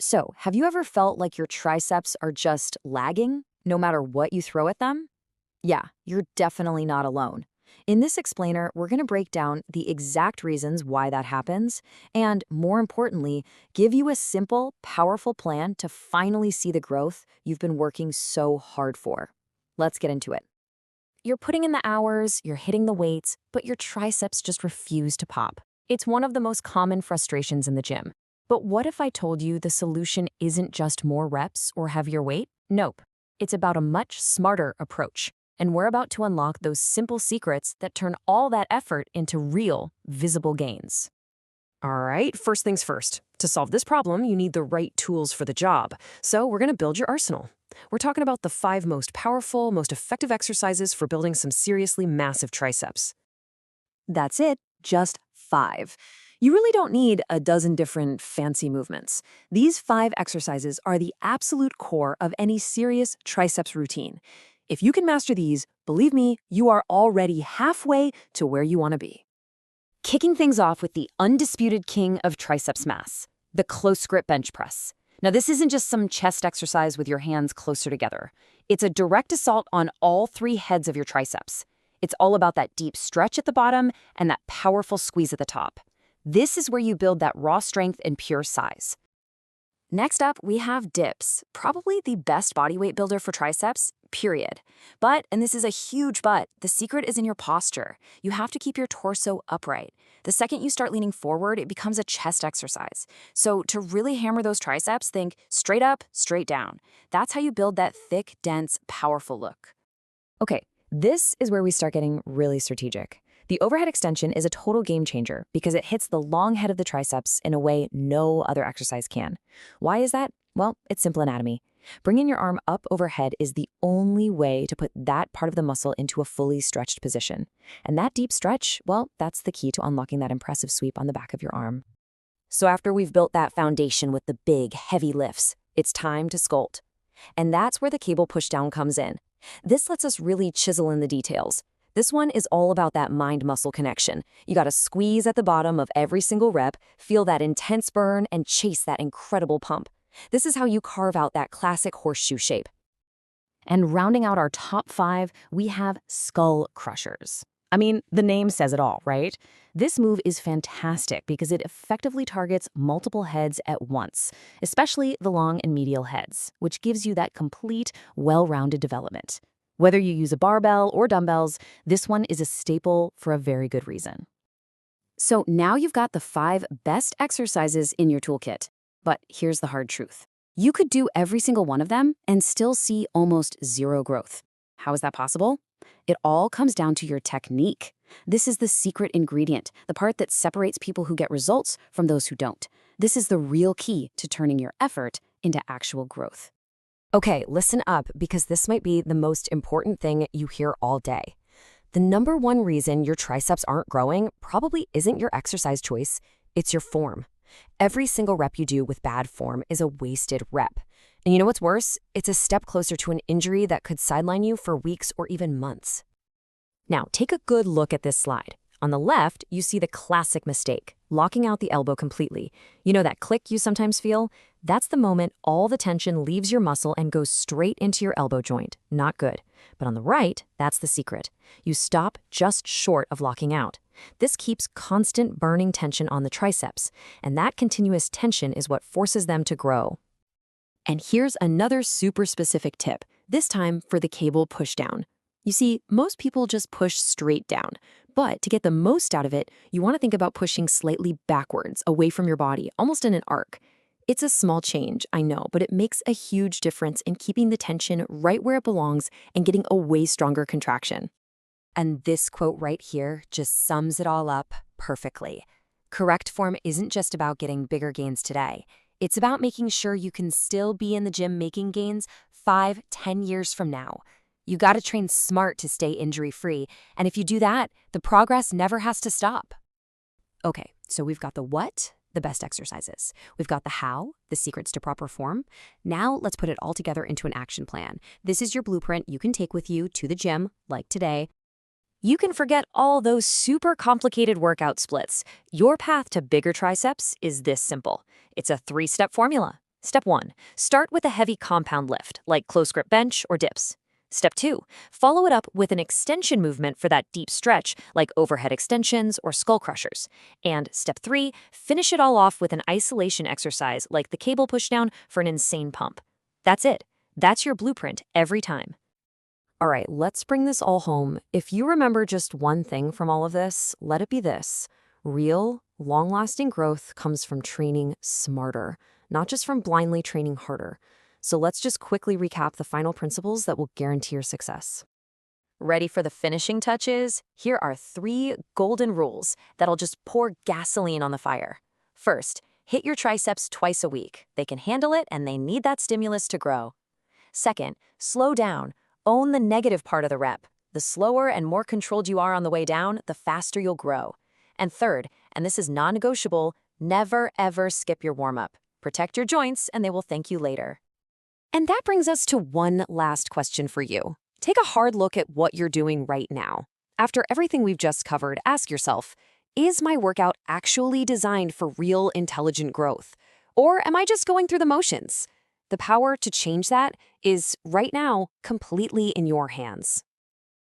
So, have you ever felt like your triceps are just lagging, no matter what you throw at them? Yeah, you're definitely not alone. In this explainer, we're going to break down the exact reasons why that happens, and more importantly, give you a simple, powerful plan to finally see the growth you've been working so hard for. Let's get into it. You're putting in the hours, you're hitting the weights, but your triceps just refuse to pop. It's one of the most common frustrations in the gym. But what if I told you the solution isn't just more reps or heavier weight? Nope. It's about a much smarter approach. And we're about to unlock those simple secrets that turn all that effort into real, visible gains. All right, first things first. To solve this problem, you need the right tools for the job. So we're going to build your arsenal. We're talking about the 5 most powerful, most effective exercises for building some seriously massive triceps. That's it, just 5. You really don't need a dozen different fancy movements. These 5 exercises are the absolute core of any serious triceps routine. If you can master these, believe me, you are already halfway to where you want to be. Kicking things off with the undisputed king of triceps mass, the close grip bench press. Now, this isn't just some chest exercise with your hands closer together. It's a direct assault on all 3 heads of your triceps. It's all about that deep stretch at the bottom and that powerful squeeze at the top. This is where you build that raw strength and pure size. Next up, we have dips, probably the best bodyweight builder for triceps, period. But, and this is a huge but, the secret is in your posture. You have to keep your torso upright. The second you start leaning forward, it becomes a chest exercise. So to really hammer those triceps, think straight up, straight down. That's how you build that thick, dense, powerful look. Okay, this is where we start getting really strategic. The overhead extension is a total game changer because it hits the long head of the triceps in a way no other exercise can. Why is that? Well, it's simple anatomy. Bringing your arm up overhead is the only way to put that part of the muscle into a fully stretched position. And that deep stretch, well, that's the key to unlocking that impressive sweep on the back of your arm. So after we've built that foundation with the big, heavy lifts, it's time to sculpt. And that's where the cable pushdown comes in. This lets us really chisel in the details. This one is all about that mind-muscle connection. You gotta squeeze at the bottom of every single rep, feel that intense burn, and chase that incredible pump. This is how you carve out that classic horseshoe shape. And rounding out our top 5, we have skull crushers. I mean, the name says it all, right? This move is fantastic because it effectively targets multiple heads at once, especially the long and medial heads, which gives you that complete, well-rounded development. Whether you use a barbell or dumbbells, this one is a staple for a very good reason. So now you've got the 5 best exercises in your toolkit. But here's the hard truth. You could do every single one of them and still see almost zero growth. How is that possible? It all comes down to your technique. This is the secret ingredient, the part that separates people who get results from those who don't. This is the real key to turning your effort into actual growth. Okay, listen up, because this might be the most important thing you hear all day. The number one reason your triceps aren't growing probably isn't your exercise choice, it's your form. Every single rep you do with bad form is a wasted rep. And you know what's worse? It's a step closer to an injury that could sideline you for weeks or even months. Now, take a good look at this slide. On the left, you see the classic mistake, locking out the elbow completely. You know that click you sometimes feel? That's the moment all the tension leaves your muscle and goes straight into your elbow joint. Not good. But on the right, that's the secret. You stop just short of locking out. This keeps constant burning tension on the triceps, and that continuous tension is what forces them to grow. And here's another super specific tip, this time for the cable pushdown. You see, most people just push straight down, but to get the most out of it, you want to think about pushing slightly backwards, away from your body, almost in an arc. It's a small change, I know, but it makes a huge difference in keeping the tension right where it belongs and getting a way stronger contraction. And this quote right here just sums it all up perfectly. Correct form isn't just about getting bigger gains today. It's about making sure you can still be in the gym making gains 5, 10 years from now. You gotta train smart to stay injury-free, and if you do that, the progress never has to stop. Okay, so we've got the what, the best exercises. We've got the how, the secrets to proper form. Now let's put it all together into an action plan. This is your blueprint you can take with you to the gym, like today. You can forget all those super complicated workout splits. Your path to bigger triceps is this simple. It's a 3-step formula. Step 1. Start with a heavy compound lift, like close grip bench or dips. Step 2. Follow it up with an extension movement for that deep stretch, like overhead extensions or skull crushers. And Step 3. Finish it all off with an isolation exercise, like the cable pushdown for an insane pump. That's it. That's your blueprint every time. All right, let's bring this all home. If you remember just one thing from all of this, let it be this. Real, long-lasting growth comes from training smarter, not just from blindly training harder. So let's just quickly recap the final principles that will guarantee your success. Ready for the finishing touches? Here are 3 golden rules that'll just pour gasoline on the fire. First, hit your triceps twice a week. They can handle it and they need that stimulus to grow. Second, slow down. Own the negative part of the rep. The slower and more controlled you are on the way down, the faster you'll grow. And third, and this is non-negotiable, never ever skip your warm-up. Protect your joints and they will thank you later. And that brings us to one last question for you. Take a hard look at what you're doing right now. After everything we've just covered, ask yourself, is my workout actually designed for real intelligent growth? Or am I just going through the motions? The power to change that is, right now, completely in your hands.